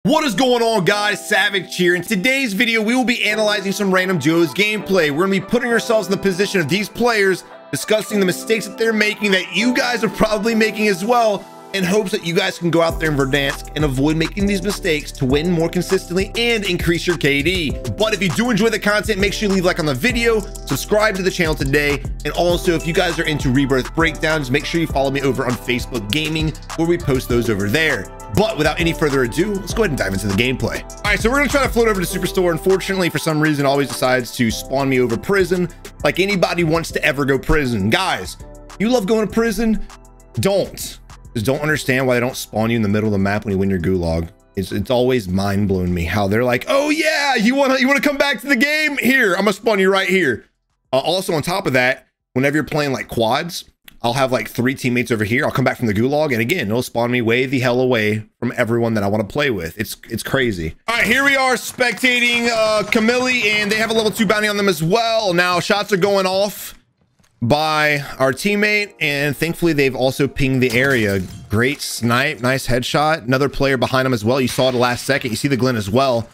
What is going on, guys? Savage here. In today's video, we will be analyzing some random duos gameplay. We're going to be putting ourselves in the position of these players, discussing the mistakes that they're making that you guys are probably making as well, in hopes that you guys can go out there in Verdansk and avoid making these mistakes to win more consistently and increase your KD. But if you do enjoy the content, make sure you leave a like on the video, subscribe to the channel today, and also if you guys are into rebirth breakdowns, make sure you follow me over on Facebook Gaming, where we post those over there. But without any further ado, let's go ahead and dive into the gameplay. All right, so we're gonna try to float over to Superstore. Unfortunately, for some reason, it always decides to spawn me over prison, like anybody wants to ever go prison. Guys, you love going to prison? Just don't understand why they don't spawn you in the middle of the map when you win your gulag. It's always mind-blowing me how they're like, oh yeah, you wanna come back to the game? Here, I'm gonna spawn you right here. Also, on top of that, whenever you're playing like quads, I'll have like 3 teammates over here. I'll come back from the gulag, and again, it'll spawn me way the hell away from everyone that I want to play with. It's crazy. All right, here we are spectating Camille, and they have a level 2 bounty on them as well. Now, shots are going off by our teammate, and thankfully they've also pinged the area. Great snipe, nice headshot. Another player behind him as well. You saw it the last second. You see the glint as well.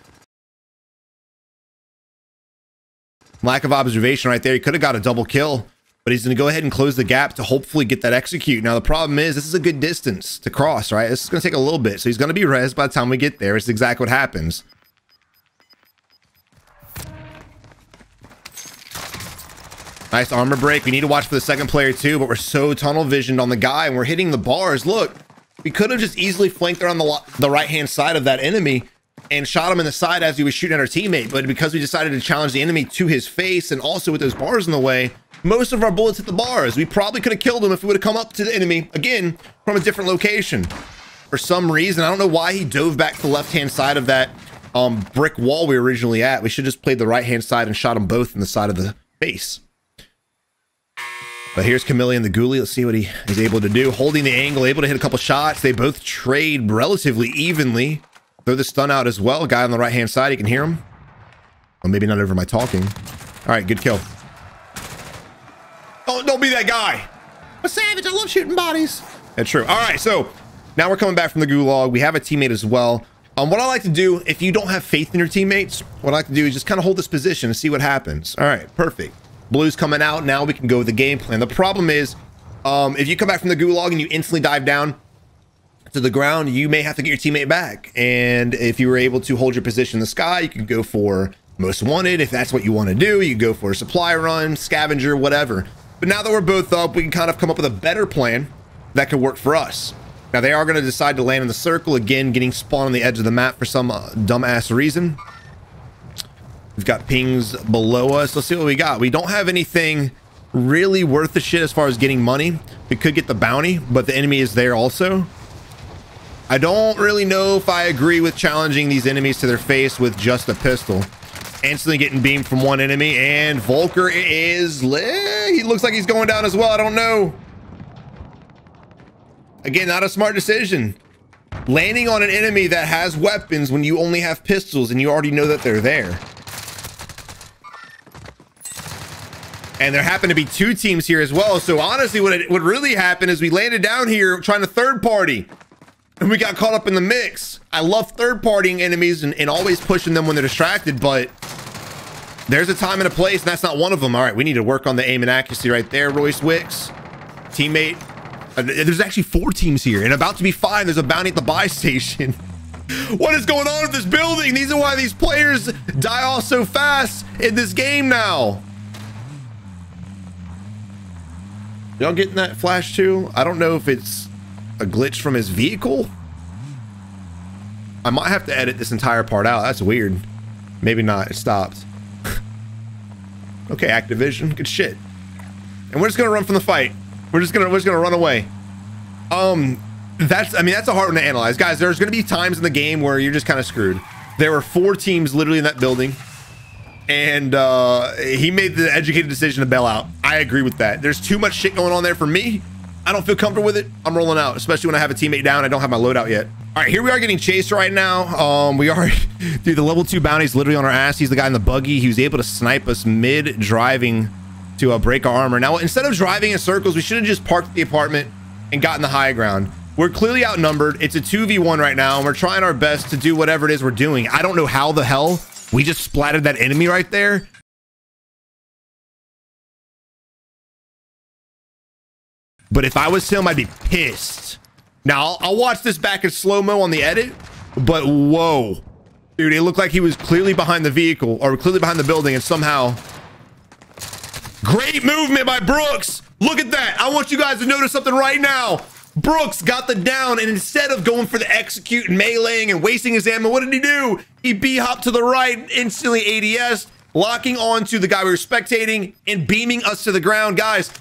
Lack of observation right there. He could have got a double kill, but he's going to go ahead and close the gap to hopefully get that execute. Now, the problem is this is a good distance to cross, right? This is going to take a little bit. So he's going to be rezzed by the time we get there. It's exactly what happens. Nice armor break. We need to watch for the second player too, but we're so tunnel visioned on the guy and we're hitting the bars. Look, we could have just easily flanked around the right-hand side of that enemy and shot him in the side as he was shooting at our teammate. But because we decided to challenge the enemy to his face, and also with those bars in the way, most of our bullets hit the bars. We probably could have killed him if we would have come up to the enemy, again, from a different location. For some reason, I don't know why he dove back to the left-hand side of that brick wall we were originally at. We should have just played the right-hand side and shot them both in the side of the face. But here's Camille and the ghoulie. Let's see what he is able to do. Holding the angle, able to hit a couple shots. They both trade relatively evenly. Throw the stun out as well. Guy on the right-hand side, you can hear him. Well, maybe not over my talking. All right, good kill. Oh, don't be that guy. I'm a savage. I love shooting bodies. That's true. All right, so now we're coming back from the gulag. We have a teammate as well. What I like to do, if you don't have faith in your teammates, what I like to do is just kind of hold this position and see what happens. All right, perfect. Blue's coming out. Now we can go with the game plan. The problem is, if you come back from the gulag and you instantly dive down to the ground, you may have to get your teammate back. And if you were able to hold your position in the sky, you could go for most wanted. If that's what you want to do, you go for a supply run, scavenger, whatever. But now that we're both up, we can kind of come up with a better plan that could work for us. Now, they are going to decide to land in the circle, again, getting spawned on the edge of the map for some dumbass reason. We've got pings below us. Let's see what we got. We don't have anything really worth the shit as far as getting money. We could get the bounty, but the enemy is there also. I don't really know if I agree with challenging these enemies to their face with just a pistol. Instantly getting beamed from one enemy, and Volker is lit. He looks like he's going down as well. I don't know. Again, not a smart decision. Landing on an enemy that has weapons when you only have pistols and you already know that they're there. And there happen to be 2 teams here as well. So honestly, what really happened is we landed down here trying to third party, and we got caught up in the mix. I love third partying enemies and always pushing them when they're distracted, but there's a time and a place, and that's not one of them. All right, we need to work on the aim and accuracy right there. Royce Wicks, teammate. There's actually 4 teams here, and about to be 5. There's a bounty at the buy station. What is going on with this building? These are why these players die off so fast in this game now. Y'all getting that flash too? I don't know if it's a glitch from his vehicle. I might have to edit this entire part out. That's weird. Maybe not. It stopped. Okay, Activision, good shit. And we're just gonna run from the fight. We're just gonna run away. That's a hard one to analyze, guys. There's gonna be times in the game where you're just kind of screwed. There were 4 teams literally in that building, and he made the educated decision to bail out. I agree with that. There's too much shit going on there for me. I don't feel comfortable with it. I'm rolling out, especially when I have a teammate down. I don't have my loadout yet. All right, here we are getting chased right now. We are, dude, the level 2 bounty's literally on our ass. He's the guy in the buggy. He was able to snipe us mid driving to break our armor. Now, instead of driving in circles, we should have just parked at the apartment and gotten the high ground. We're clearly outnumbered. It's a 2v1 right now, and we're trying our best to do whatever it is we're doing. I don't know how the hell we just splattered that enemy right there. But if I was him, I'd be pissed. Now, I'll watch this back in slow-mo on the edit, but whoa. Dude, it looked like he was clearly behind the vehicle, or clearly behind the building, and somehow... Great movement by Brooks. Look at that. I want you guys to notice something right now. Brooks got the down, and instead of going for the execute and meleeing and wasting his ammo, what did he do? He B-hopped to the right, instantly ADS, locking onto the guy we were spectating and beaming us to the ground. Guys,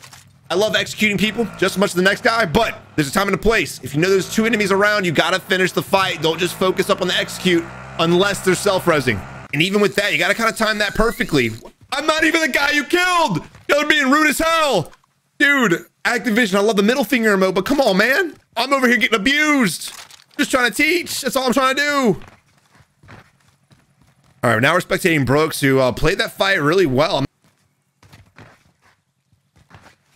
I love executing people just as much as the next guy, but there's a time and a place. If you know there's two enemies around, you got to finish the fight. Don't just focus up on the execute unless they're self-resing. And even with that, you got to kind of time that perfectly. I'm not even the guy you killed. You're being rude as hell. Dude, Activision, I love the middle finger emote, but come on, man. I'm over here getting abused. Just trying to teach. That's all I'm trying to do. All right, now we're spectating Brooks, who played that fight really well.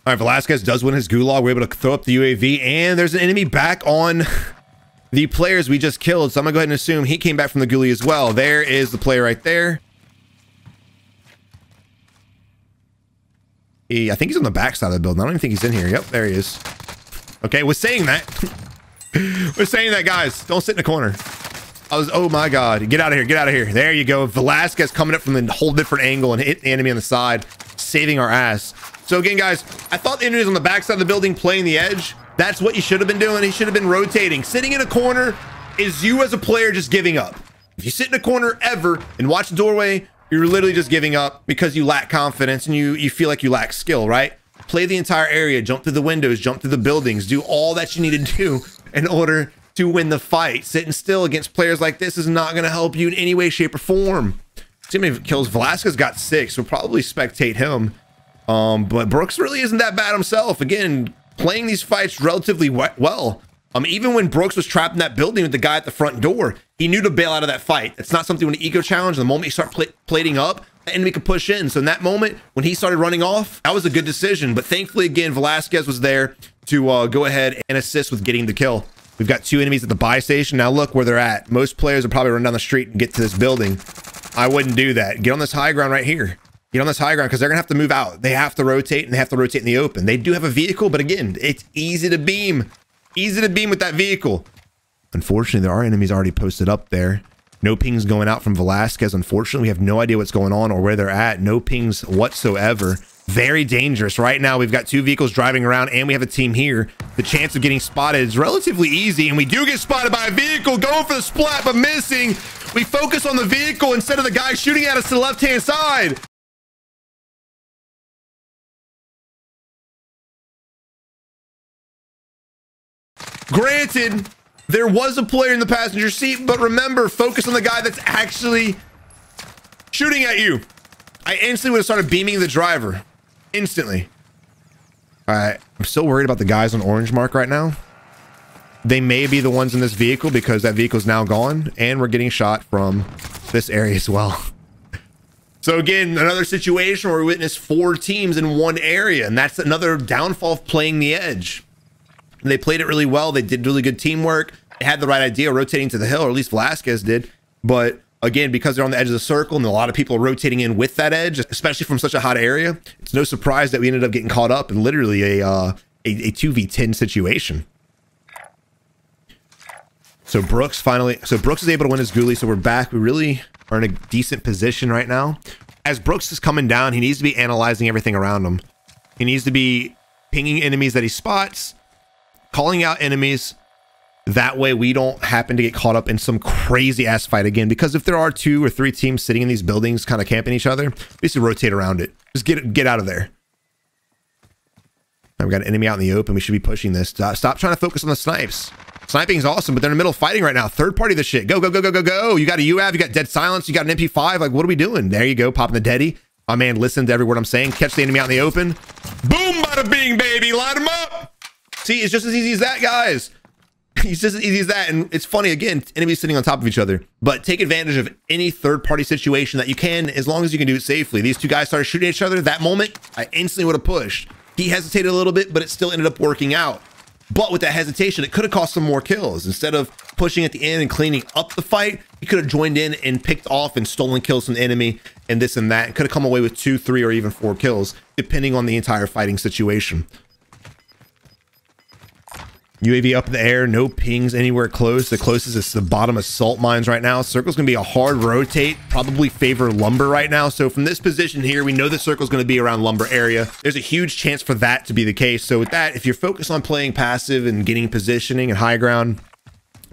All right, Velasquez does win his gulag. We're able to throw up the UAV, and there's an enemy back on the players we just killed. So I'm gonna go ahead and assume he came back from the ghoulie as well. There is the player right there. I think he's on the back side of the building. I don't even think he's in here. Yep, there he is. Okay, we're saying that. We're saying that, guys. Don't sit in the corner. Oh my God. Get out of here. Get out of here. There you go. Velasquez coming up from the whole different angle and hit the enemy on the side, saving our ass. So again, guys, I thought the enemy was on the back side of the building playing the edge. That's what you should have been doing. He should have been rotating. Sitting in a corner is you as a player just giving up. If you sit in a corner ever and watch the doorway, you're literally just giving up because you lack confidence and you feel like you lack skill, right? Play the entire area, jump through the windows, jump through the buildings, do all that you need to do in order to win the fight. Sitting still against players like this is not going to help you in any way, shape, or form. See how many kills Velasquez got 6. We'll probably spectate him. But Brooks really isn't that bad himself. Again, playing these fights relatively well. Even when Brooks was trapped in that building with the guy at the front door, he knew to bail out of that fight. It's not something when an eco challenge, the moment you start plating up, the enemy could push in. So in that moment, when he started running off, that was a good decision. But thankfully, again, Velasquez was there to go ahead and assist with getting the kill. We've got 2 enemies at the buy station. Now look where they're at. Most players will probably run down the street and get to this building. I wouldn't do that. Get on this high ground right here. Get on this high ground because they're going to have to move out. They have to rotate, and they have to rotate in the open. They do have a vehicle, but again, it's easy to beam. Easy to beam with that vehicle. Unfortunately, there are enemies already posted up there. No pings going out from Velasquez. Unfortunately, we have no idea what's going on or where they're at. No pings whatsoever. Very dangerous. Right now, we've got 2 vehicles driving around, and we have a team here. The chance of getting spotted is relatively easy, and we do get spotted by a vehicle going for the splat, but missing. We focus on the vehicle instead of the guy shooting at us to the left-hand side. Granted, there was a player in the passenger seat, but remember, focus on the guy that's actually shooting at you. I instantly would have started beaming the driver. Instantly. All right. I'm still worried about the guys on orange mark right now. They may be the ones in this vehicle because that vehicle's now gone, and we're getting shot from this area as well. So again, another situation where we witnessed 4 teams in one area, and that's another downfall of playing the edge. They played it really well. They did really good teamwork. They had the right idea rotating to the hill, or at least Velasquez did. But again, because they're on the edge of the circle and a lot of people are rotating in with that edge, especially from such a hot area, it's no surprise that we ended up getting caught up in literally a 2v10 situation. So Brooks is able to win his ghoulie. So we're back. We really are in a decent position right now. As Brooks is coming down, he needs to be analyzing everything around him. He needs to be pinging enemies that he spots, calling out enemies. That way we don't happen to get caught up in some crazy ass fight again, because if there are 2 or 3 teams sitting in these buildings kind of camping each other, basically rotate around it. Just get out of there. Now we got an enemy out in the open. We should be pushing this. Stop trying to focus on the snipes. Sniping is awesome, but they're in the middle of fighting right now. Third party this shit. Go, go, go, go, go, go. You got a UAV, you got dead silence, you got an MP5. Like, what are we doing? There you go, popping the deadie. My man, listen to every word I'm saying. Catch the enemy out in the open. Boom, bada bing, baby. Line them up. See, it's just as easy as that, guys. It's just as easy as that. And it's funny, again, enemies sitting on top of each other. But take advantage of any third-party situation that you can, as long as you can do it safely. These 2 guys started shooting at each other. That moment, I instantly would have pushed. He hesitated a little bit, but it still ended up working out. But with that hesitation, it could have cost some more kills. Instead of pushing at the end and cleaning up the fight, he could have joined in and picked off and stolen kills from the enemy and this and that, and could have come away with 2, 3, or even 4 kills, depending on the entire fighting situation. UAV up in the air, no pings anywhere close. The closest is the bottom of salt mines right now. Circle's gonna be a hard rotate, probably favor lumber right now. So from this position here, we know the circle's gonna be around lumber area. There's a huge chance for that to be the case. So with that, if you're focused on playing passive and getting positioning and high ground,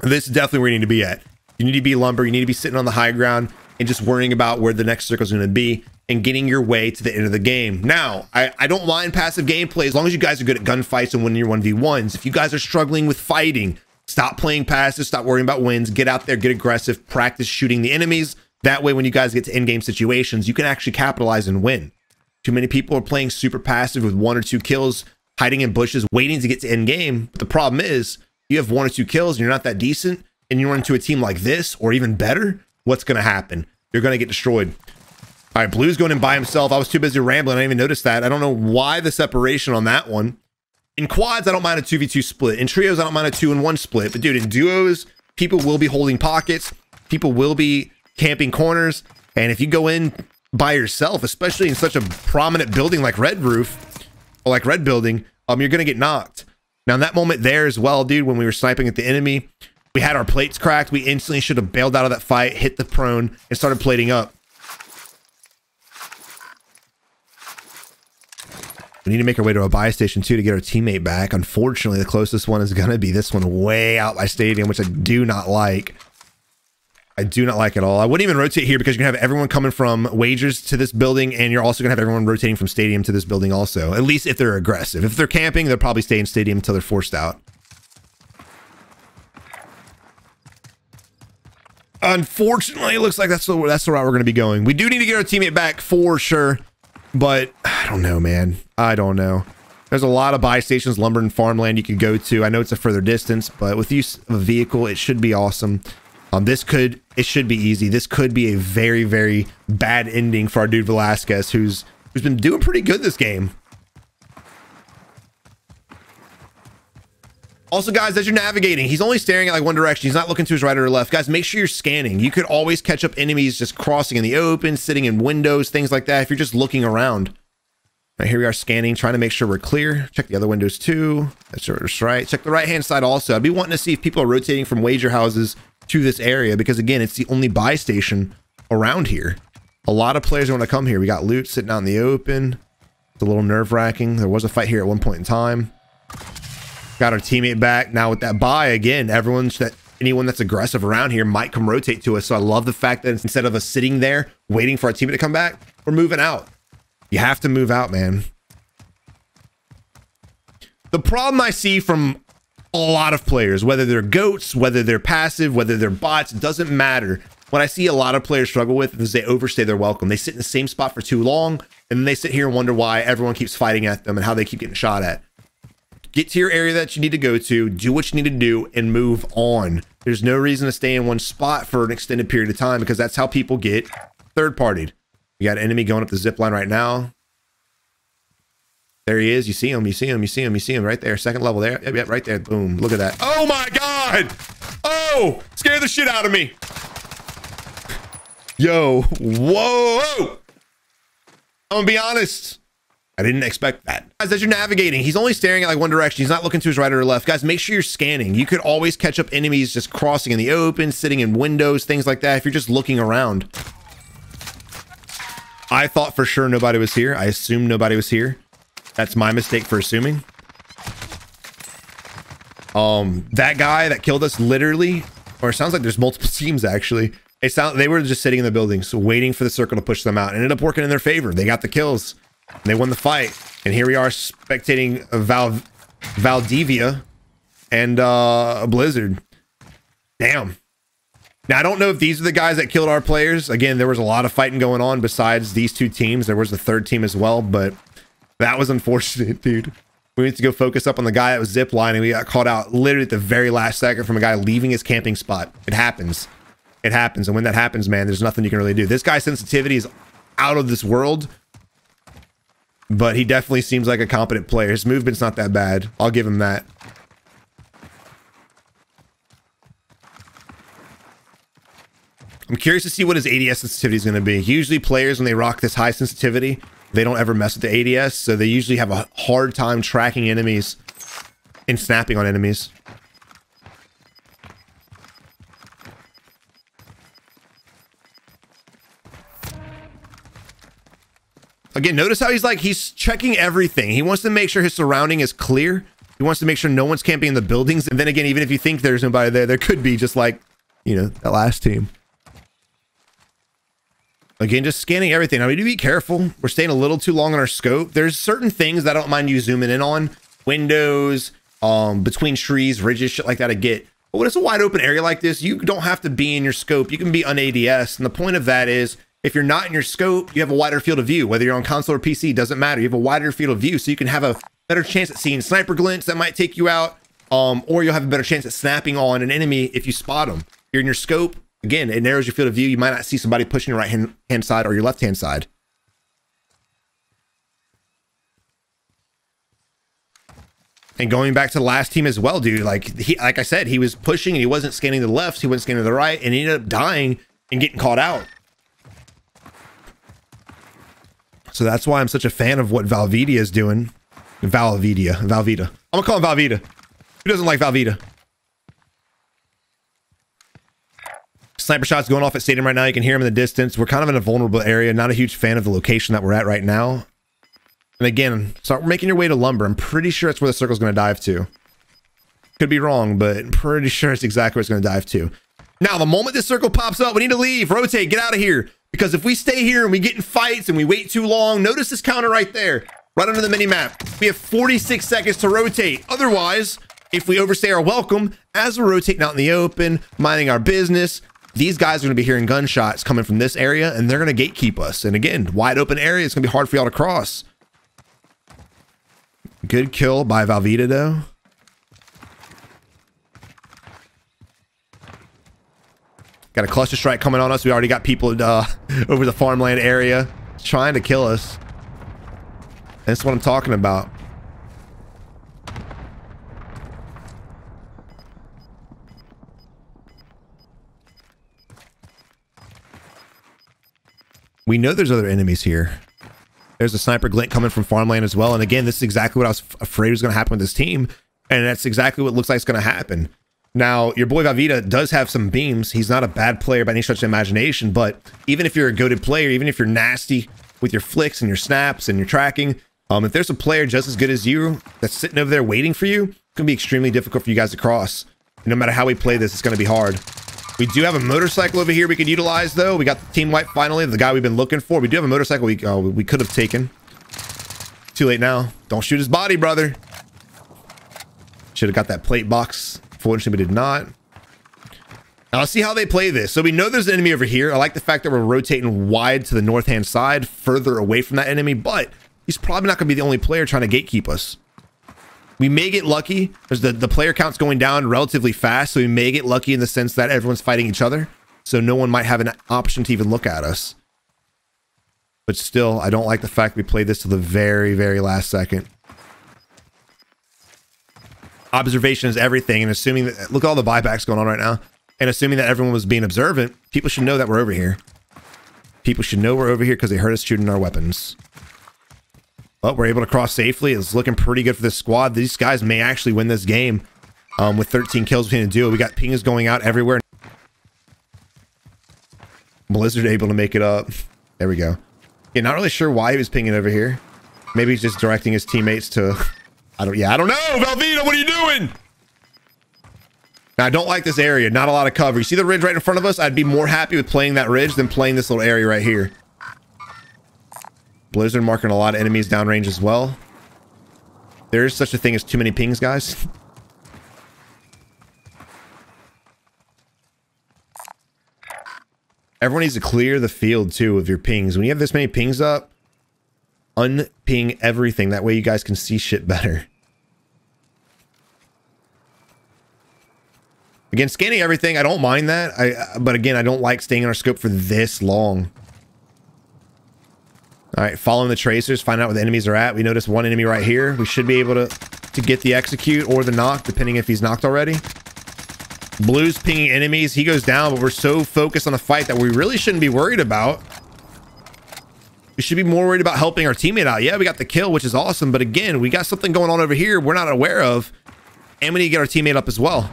this is definitely where you need to be at. You need to be lumber, you need to be sitting on the high ground and just worrying about where the next circle is gonna be and getting your way to the end of the game. Now, I don't mind passive gameplay as long as you guys are good at gunfights and winning your 1v1s. If you guys are struggling with fighting, stop playing passive, stop worrying about wins, get out there, get aggressive, practice shooting the enemies. That way, when you guys get to in-game situations, you can actually capitalize and win. Too many people are playing super passive with 1 or 2 kills, hiding in bushes, waiting to get to end game. But the problem is, you have 1 or 2 kills and you're not that decent, and you run into a team like this, or even better, what's gonna happen? You're gonna get destroyed. All right, Blue's going in by himself. I was too busy rambling. I didn't even notice that. I don't know why the separation on that one. In quads, I don't mind a 2v2 split. In trios, I don't mind a 2-in-1 split. But dude, in duos, people will be holding pockets. People will be camping corners. And if you go in by yourself, especially in such a prominent building like Red Roof, or like Red Building, you're going to get knocked. Now, in that moment there as well, dude, when we were sniping at the enemy, we had our plates cracked. We instantly should have bailed out of that fight, hit the prone, and started plating up. We need to make our way to a buy station too to get our teammate back. Unfortunately, the closest one is going to be this one way out by stadium, which I do not like. I do not like at all. I wouldn't even rotate here because you're going to have everyone coming from wagers to this building, and you're also going to have everyone rotating from stadium to this building also, at least if they're aggressive. If they're camping, they'll probably stay in stadium until they're forced out. Unfortunately, it looks like that's the route we're going to be going. We do need to get our teammate back for sure. But I don't know, man. I don't know. There's a lot of buy stations, lumber and farmland you could go to. I know it's a further distance, but with use of a vehicle, it should be awesome. It should be easy. This could be a very, very bad ending for our dude Velasquez, who's been doing pretty good this game. Also, guys, as you're navigating, he's only staring at like one direction. He's not looking to his right or left. Guys, make sure you're scanning. You could always catch up enemies just crossing in the open, sitting in windows, things like that, if you're just looking around. Right, here we are scanning, trying to make sure we're clear. Check the other windows too. That's right. Check the right-hand side also. I'd be wanting to see if people are rotating from wager houses to this area because, again, it's the only buy station around here. A lot of players want to come here. We got loot sitting out in the open. It's a little nerve-wracking. There was a fight here at one point in time. Got our teammate back. Now with that buy, again, anyone that's aggressive around here might come rotate to us. So I love the fact that instead of us sitting there waiting for our teammate to come back, we're moving out. You have to move out, man. The problem I see from a lot of players, whether they're goats, whether they're passive, whether they're bots, it doesn't matter. What I see a lot of players struggle with is they overstay their welcome. They sit in the same spot for too long, and then they sit here and wonder why everyone keeps fighting at them and how they keep getting shot at. Get to your area that you need to go to, do what you need to do, and move on. There's no reason to stay in one spot for an extended period of time because that's how people get third-partied. We got an enemy going up the zip line right now. There he is. You see him. You see him. You see him. You see him right there. Second level there. Yep, right there. Boom. Look at that. Oh my God. Oh, scared the shit out of me. Yo. Whoa. I'm gonna be honest. I didn't expect that. Guys, as you're navigating, he's only staring at like one direction. He's not looking to his right or left. Guys, make sure you're scanning. You could always catch up enemies just crossing in the open, sitting in windows, things like that, if you're just looking around. I thought for sure nobody was here. I assumed nobody was here. That's my mistake for assuming. That guy that killed us literally, or it sounds like there's multiple teams actually. They were just sitting in the buildings, waiting for the circle to push them out. It ended up working in their favor. They got the kills. And they won the fight. And here we are spectating Valdivia and Blizzard. Damn. Now, I don't know if these are the guys that killed our players. Again, there was a lot of fighting going on besides these two teams. There was the third team as well, but that was unfortunate, dude. We need to go focus up on the guy that was ziplining. We got caught out literally at the very last second from a guy leaving his camping spot. It happens. It happens. And when that happens, man, there's nothing you can really do. This guy's sensitivity is out of this world, but he definitely seems like a competent player. His movement's not that bad. I'll give him that. I'm curious to see what his ADS sensitivity is going to be. Usually players, when they rock this high sensitivity, they don't ever mess with the ADS, so they usually have a hard time tracking enemies and snapping on enemies. Again, notice how he's checking everything. He wants to make sure his surrounding is clear. He wants to make sure no one's camping in the buildings. And then again, even if you think there's nobody there, there could be, just like, you know, that last team. Again, just scanning everything. Now, we need to be careful. We're staying a little too long on our scope. There's certain things that I don't mind you zooming in on. Windows, between trees, ridges, shit like that I get. But when it's a wide open area like this, you don't have to be in your scope. You can be on ADS. And the point of that is, if you're not in your scope, you have a wider field of view. Whether you're on console or PC, doesn't matter. You have a wider field of view, so you can have a better chance at seeing sniper glints that might take you out, or you'll have a better chance at snapping on an enemy if you spot them. You're in your scope. Again, it narrows your field of view. You might not see somebody pushing your right-hand side or your left-hand side. And going back to the last team as well, dude, like I said, he was pushing and he wasn't scanning to the left, he wasn't scanning to the right, and he ended up dying and getting caught out. So that's why I'm such a fan of what Valvita is doing. Valvita. I'm gonna call him Valvita. Who doesn't like Valvita? Sniper shots going off at Stadium right now. You can hear him in the distance. We're kind of in a vulnerable area. Not a huge fan of the location that we're at right now. And again, start making your way to lumber. I'm pretty sure that's where the circle's going to dive to. Could be wrong, but I'm pretty sure it's exactly where it's going to dive to. Now, the moment this circle pops up, we need to leave. Rotate. Get out of here. Because if we stay here and we get in fights and we wait too long, notice this counter right there, right under the mini map. We have 46 seconds to rotate. Otherwise, if we overstay our welcome, as we're rotating out in the open, minding our business, these guys are going to be hearing gunshots coming from this area, and they're going to gatekeep us. And again, wide open area, it's going to be hard for y'all to cross. Good kill by Valvita, though. Got a cluster strike coming on us. We already got people over the farmland area trying to kill us. That's what I'm talking about. We know there's other enemies here. There's a sniper glint coming from farmland as well. And again, this is exactly what I was afraid was going to happen with this team. And that's exactly what looks like it's going to happen. Now, your boy Valvita does have some beams. He's not a bad player by any stretch of the imagination, but even if you're a goated player, even if you're nasty with your flicks and your snaps and your tracking, if there's a player just as good as you that's sitting over there waiting for you, it's going to be extremely difficult for you guys to cross. And no matter how we play this, it's going to be hard. We do have a motorcycle over here we could utilize, though. We got the team wipe finally, the guy we've been looking for. We do have a motorcycle we could have taken. Too late now. Don't shoot his body, brother. Should have got that plate box. Fortunately, we did not. Now, let's see how they play this. So we know there's an enemy over here. I like the fact that we're rotating wide to the north-hand side, further away from that enemy, but he's probably not going to be the only player trying to gatekeep us. We may get lucky because the player count's going down relatively fast, so we may get lucky in the sense that everyone's fighting each other, so no one might have an option to even look at us. But still, I don't like the fact we played this to the very, very last second. Observation is everything, and assuming that, look at all the buybacks going on right now, and assuming that everyone was being observant, people should know that we're over here. People should know we're over here because they heard us shooting our weapons. But we're able to cross safely. It's looking pretty good for this squad. These guys may actually win this game with 13 kills between the duo. We got pings going out everywhere. Blizzard able to make it up. There we go. Yeah, not really sure why he was pinging over here. Maybe he's just directing his teammates to... I don't know. Valvita, what are you doing? Now, I don't like this area. Not a lot of cover. You see the ridge right in front of us? I'd be more happy with playing that ridge than playing this little area right here. Blizzard marking a lot of enemies downrange as well. There is such a thing as too many pings, guys. Everyone needs to clear the field, too, of your pings. When you have this many pings up, unping everything. That way you guys can see shit better. Again, scanning everything, I don't mind that. But again, I don't like staying in our scope for this long. All right, following the tracers, find out where the enemies are at. We notice one enemy right here. We should be able to get the execute or the knock, depending if he's knocked already. Blue's pinging enemies. He goes down, but we're so focused on the fight that we really shouldn't be worried about. We should be more worried about helping our teammate out. Yeah, we got the kill, which is awesome. But again, we got something going on over here we're not aware of. And we need to get our teammate up as well.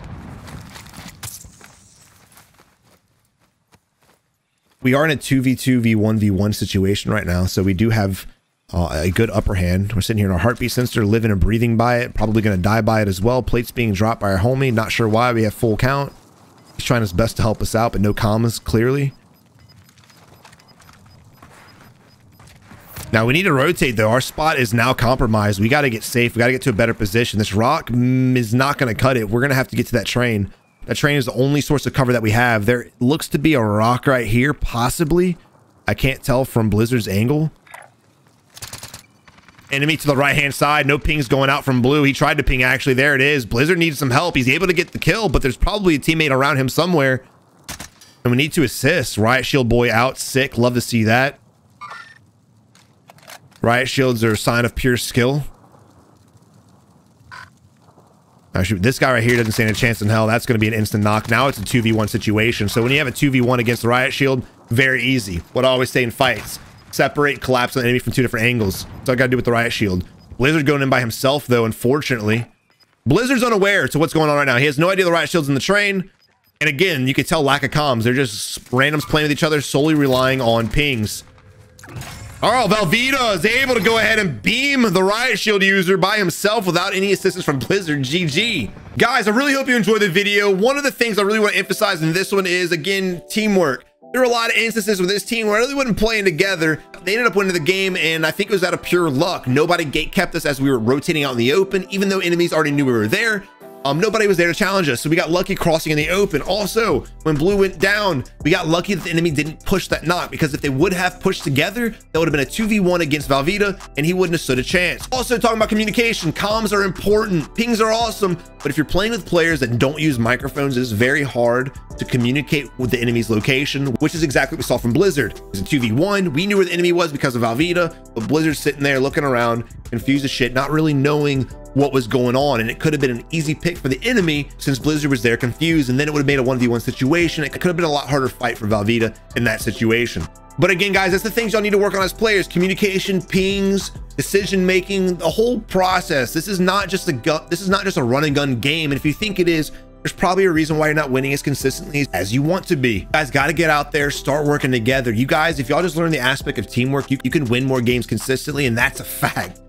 We are in a 2v2 v1v1 situation right now. So we do have a good upper hand. We're sitting here in our heartbeat sensor, living and breathing by it. Probably going to die by it as well. Plates being dropped by our homie. Not sure why. We have full count. He's trying his best to help us out, but no commas, clearly. Now we need to rotate though. Our spot is now compromised. We got to get safe. We got to get to a better position. This rock is not going to cut it. We're going to have to get to that train. That train is the only source of cover that we have. There looks to be a rock right here, possibly. I can't tell from Blizzard's angle. Enemy to the right-hand side. No pings going out from Blue. He tried to ping, actually. There it is. Blizzard needs some help. He's able to get the kill, but there's probably a teammate around him somewhere. And we need to assist. Riot Shield boy out. Sick. Love to see that. Riot Shields are a sign of pure skill. Actually, this guy right here doesn't stand a chance in hell. That's going to be an instant knock. Now it's a 2v1 situation. So when you have a 2v1 against the Riot Shield, very easy. What I always say in fights, separate, collapse on the enemy from two different angles. That's all I got to do with the Riot Shield. Blizzard going in by himself, though, unfortunately. Blizzard's unaware to what's going on right now. He has no idea the Riot Shield's in the train. And again, you can tell lack of comms. They're just randoms playing with each other, solely relying on pings. Oh, Velveeta is able to go ahead and beam the Riot Shield user by himself without any assistance from Blizzard. GG. Guys, I really hope you enjoyed the video. One of the things I really want to emphasize in this one is, again, teamwork. There are a lot of instances with this team where I really wasn't playing together. They ended up winning the game, and I think it was out of pure luck. Nobody gatekept us as we were rotating out in the open, even though enemies already knew we were there. Nobody was there to challenge us, so we got lucky crossing in the open. Also, when Blue went down, we got lucky that the enemy didn't push that knock, because if they would have pushed together, that would have been a 2v1 against Velveeta, and he wouldn't have stood a chance. Also, talking about communication, comms are important, pings are awesome, but if you're playing with players that don't use microphones, it is very hard to communicate with the enemy's location, which is exactly what we saw from Blizzard. It was a 2v1. We knew where the enemy was because of Velveeta, but Blizzard's sitting there looking around, confused as shit, not really knowing what was going on, and it could have been an easy pick for the enemy since Blizzard was there confused, and then it would have made a 1v1 situation. It could have been a lot harder fight for Velveeta in that situation. But again, guys, that's the things y'all need to work on as players: communication, pings, decision making, the whole process. This is not just a run and gun game, and if you think it is, there's probably a reason why you're not winning as consistently as you want to be. You guys got to get out there, start working together. You guys, if y'all just learn the aspect of teamwork, you can win more games consistently, and that's a fact.